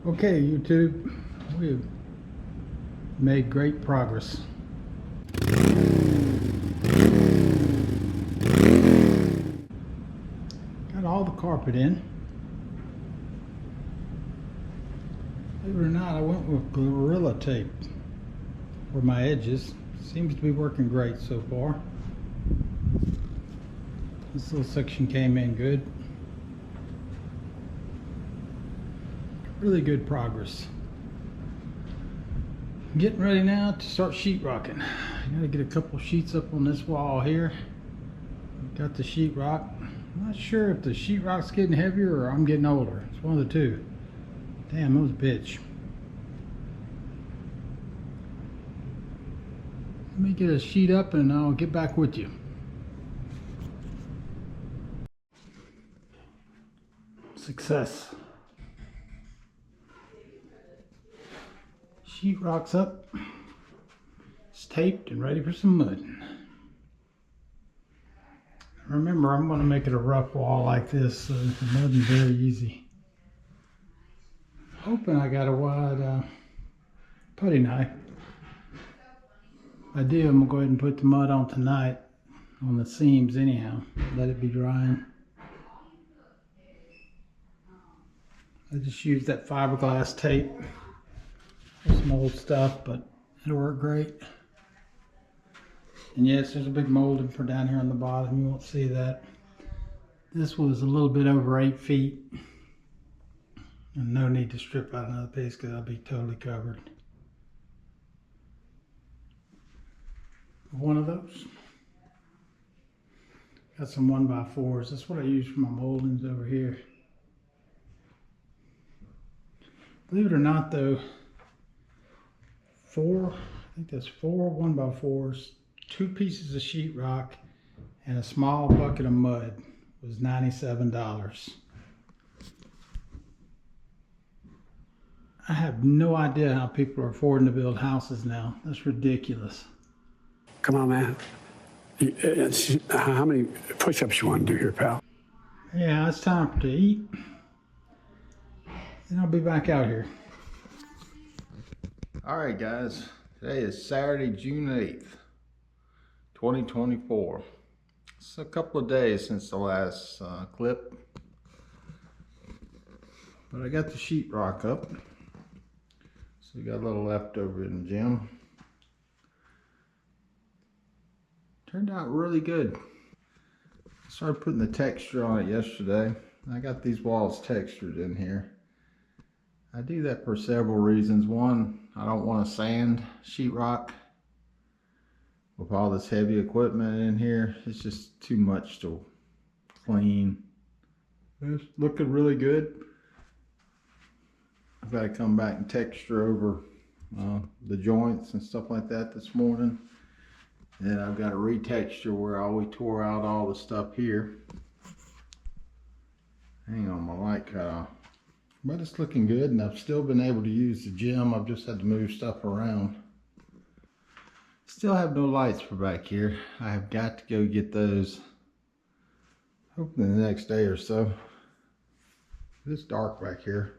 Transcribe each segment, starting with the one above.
Okay, YouTube, we've made great progress. Got all the carpet in. Believe it or not, I went with Gorilla Tape for my edges. Seems to be working great so far. This little section came in good. Really good progress. Getting ready now to start sheetrocking. I gotta get a couple sheets up on this wall here. Got the sheetrock. I'm not sure if the sheetrock's getting heavier or I'm getting older. It's one of the two. Damn, that was a bitch. Let me get a sheet up and I'll get back with you. Success. Sheetrock's up. It's taped and ready for some mud. Remember, I'm going to make it a rough wall like this so the mud is very easy. Hoping I got a wide putty knife. I do, I'm going to go ahead and put the mud on tonight on the seams anyhow. Let it be drying. I just used that fiberglass tape. Some old stuff, but it'll work great. And yes, there's a big molding for down here on the bottom. You won't see that. This was a little bit over 8 feet. And no need to strip out another piece because I'll be totally covered. One of those. Got some 1x4s. That's what I use for my moldings over here. Believe it or not though, I think that's 4 1x4s, 2 pieces of sheetrock, and a small bucket of mud was $97. I have no idea how people are affording to build houses now. That's ridiculous. Come on, man. How many push-ups you want to do here, pal? Yeah, it's time to eat. And I'll be back out here. Alright guys, today is Saturday, June 8th, 2024. It's a couple of days since the last clip. But I got the sheetrock up. So we got a little left over in the gym. Turned out really good. I started putting the texture on it yesterday. I got these walls textured in here. I do that for several reasons. One, I don't want to sand sheetrock with all this heavy equipment in here. It's just too much to clean. It's looking really good. I've got to come back and texture over the joints and stuff like that this morning. And I've got to retexture where we tore out all the stuff here. Hang on, my light cut off. But it's looking good, and I've still been able to use the gym. I've just had to move stuff around. Still have no lights for back here. I have got to go get those hopefully in the next day or so. It's dark back here.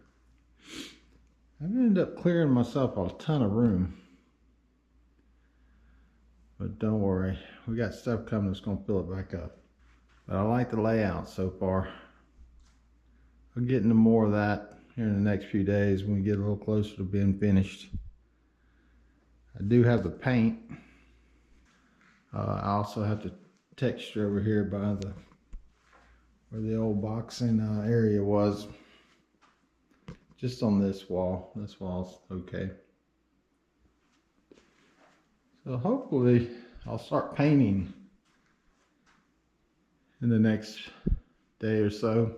I've ended up clearing myself a ton of room. But don't worry, we got stuff coming that's going to fill it back up. But I like the layout so far. I'll get into more of that here in the next few days when we get a little closer to being finished. I do have the paint. I also have to texture over here by where the old boxing area was. Just on this wall. This wall's okay. So hopefully I'll start painting in the next day or so.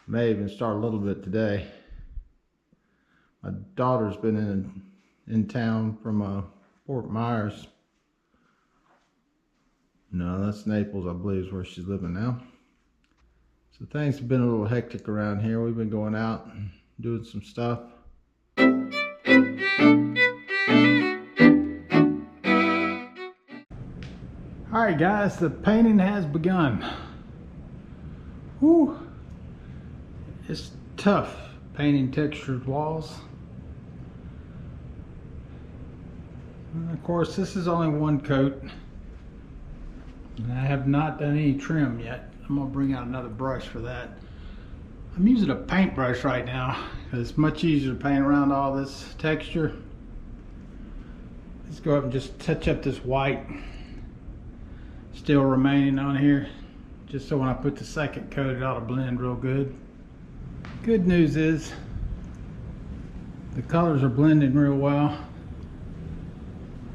May even start a little bit today. My daughter's been in town from Fort Myers. No, that's Naples, I believe, is where she's living now. So things have been a little hectic around here. We've been going out and doing some stuff. Alright guys, the painting has begun. Whew. It's tough painting textured walls. And of course, this is only one coat, and I have not done any trim yet. I'm gonna bring out another brush for that. I'm using a paintbrush right now because it's much easier to paint around all this texture. Let's go up and just touch up this white still remaining on here, just so when I put the second coat it ought to blend real good. Good news is the colors are blending real well.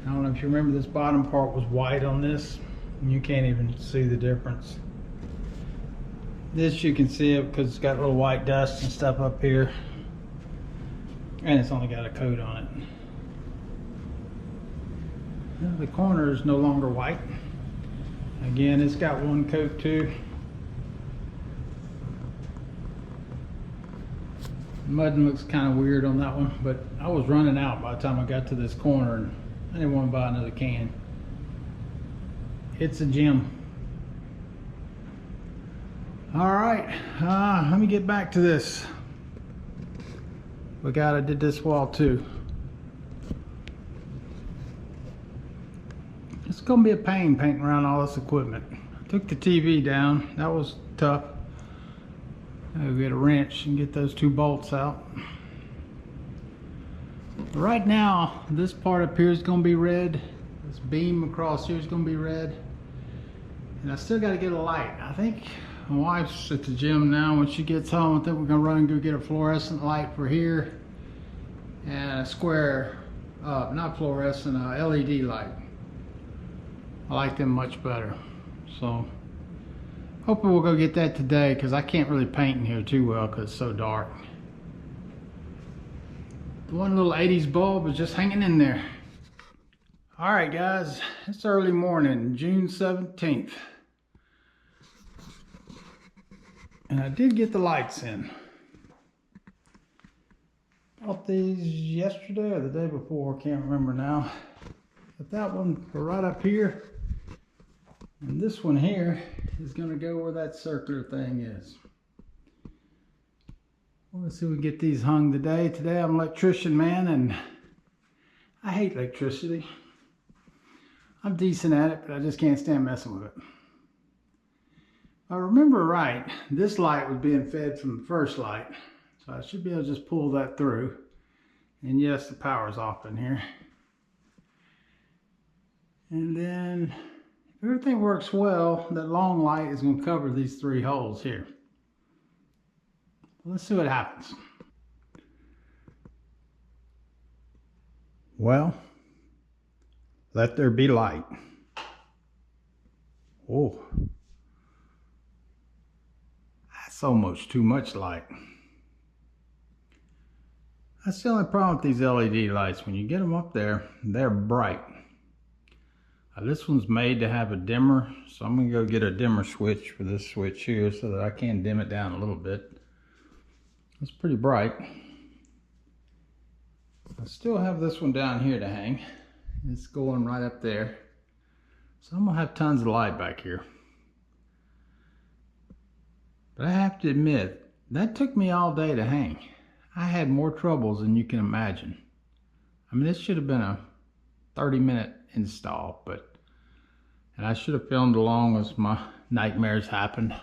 I don't know if you remember, this bottom part was white on this, and you can't even see the difference. This you can see it because it's got little white dust and stuff up here, and it's only got a coat on it. Now, the corner is no longer white. Again, it's got one coat too. Mudding looks kind of weird on that one, but I was running out by the time I got to this corner and I didn't want to buy another can. It's a gem. All right, let me get back to this. I did this wall too. It's gonna be a pain painting around all this equipment. I took the TV down. That was tough. I'll get a wrench and get those two bolts out. Right now, this part up here is gonna be red. This beam across here is gonna be red. And I still gotta get a light. I think my wife's at the gym now. When she gets home, I think we're gonna run and go get a fluorescent light for here. And a square, not fluorescent, LED light. I like them much better. So, hopefully we'll go get that today because I can't really paint in here too well because it's so dark. The one little 80s bulb is just hanging in there. All right, guys, it's early morning, June 17th. And I did get the lights in. Bought these yesterday or the day before, can't remember now. But that one right up here. And this one here is gonna go where that circular thing is. Well, let's see if we can get these hung today. Today I'm an electrician, man, and I hate electricity. I'm decent at it, but I just can't stand messing with it. If I remember right, this light was being fed from the first light. So I should be able to just pull that through. And yes, the power's off in here. And then, if everything works well, that long light is going to cover these three holes here. Let's see what happens. Well, let there be light. Oh, that's almost too much light. That's the only problem with these LED lights. When you get them up there, they're bright. This one's made to have a dimmer, so I'm gonna go get a dimmer switch for this switch here so that I can dim it down a little bit. It's pretty bright. I still have this one down here to hang. It's going right up there. So I'm gonna have tons of light back here. But I have to admit, that took me all day to hang. I had more troubles than you can imagine. I mean, this should have been a 30-minute install, and I should have filmed along as my nightmares happened.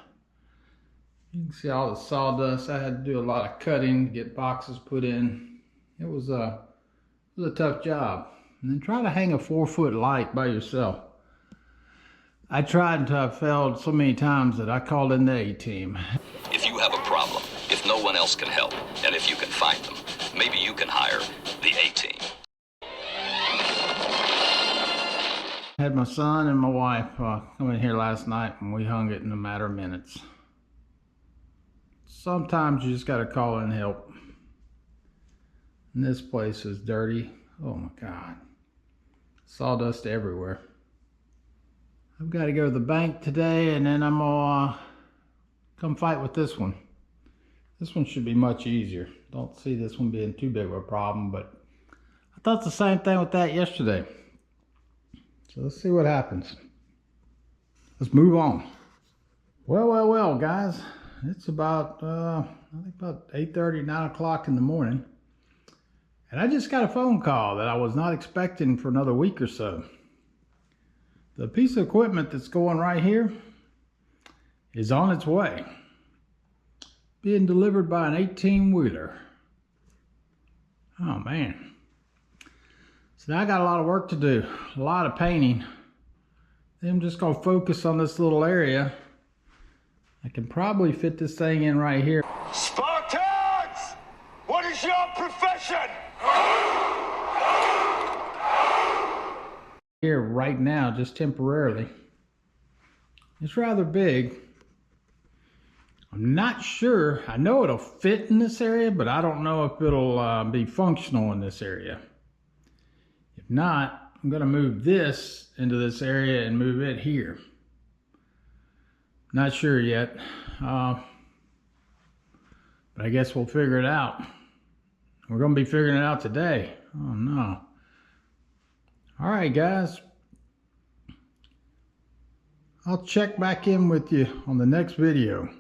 You can see all the sawdust. I had to do a lot of cutting to get boxes put in. It was a tough job. And then try to hang a 4-foot light by yourself. I tried until I failed so many times that I called in the A-team. If you have a problem, if no one else can help, and if you can find them, maybe you can hire the A-team. I had my son and my wife come in here last night and we hung it in a matter of minutes. Sometimes you just got to call in help. And this place is dirty. Oh my God. Sawdust everywhere. I've got to go to the bank today and then I'm going to come fight with this one. This one should be much easier. Don't see this one being too big of a problem, but I thought the same thing with that yesterday. So let's see what happens. Let's move on. Well, guys. It's about, I think about 8:30, 9 o'clock in the morning. And I just got a phone call that I was not expecting for another week or so. The piece of equipment that's going right here is on its way. Being delivered by an 18-wheeler. Oh man. So now I got a lot of work to do, a lot of painting. Then I'm just gonna focus on this little area. I can probably fit this thing in right here. Spartans! What is your profession? Here right now, just temporarily. It's rather big. I'm not sure. I know it'll fit in this area, but I don't know if it'll be functional in this area. If not, I'm gonna move this into this area and move it here. Not sure yet, but I guess we'll figure it out. We're gonna be figuring it out today. Oh no. All right, guys. I'll check back in with you on the next video.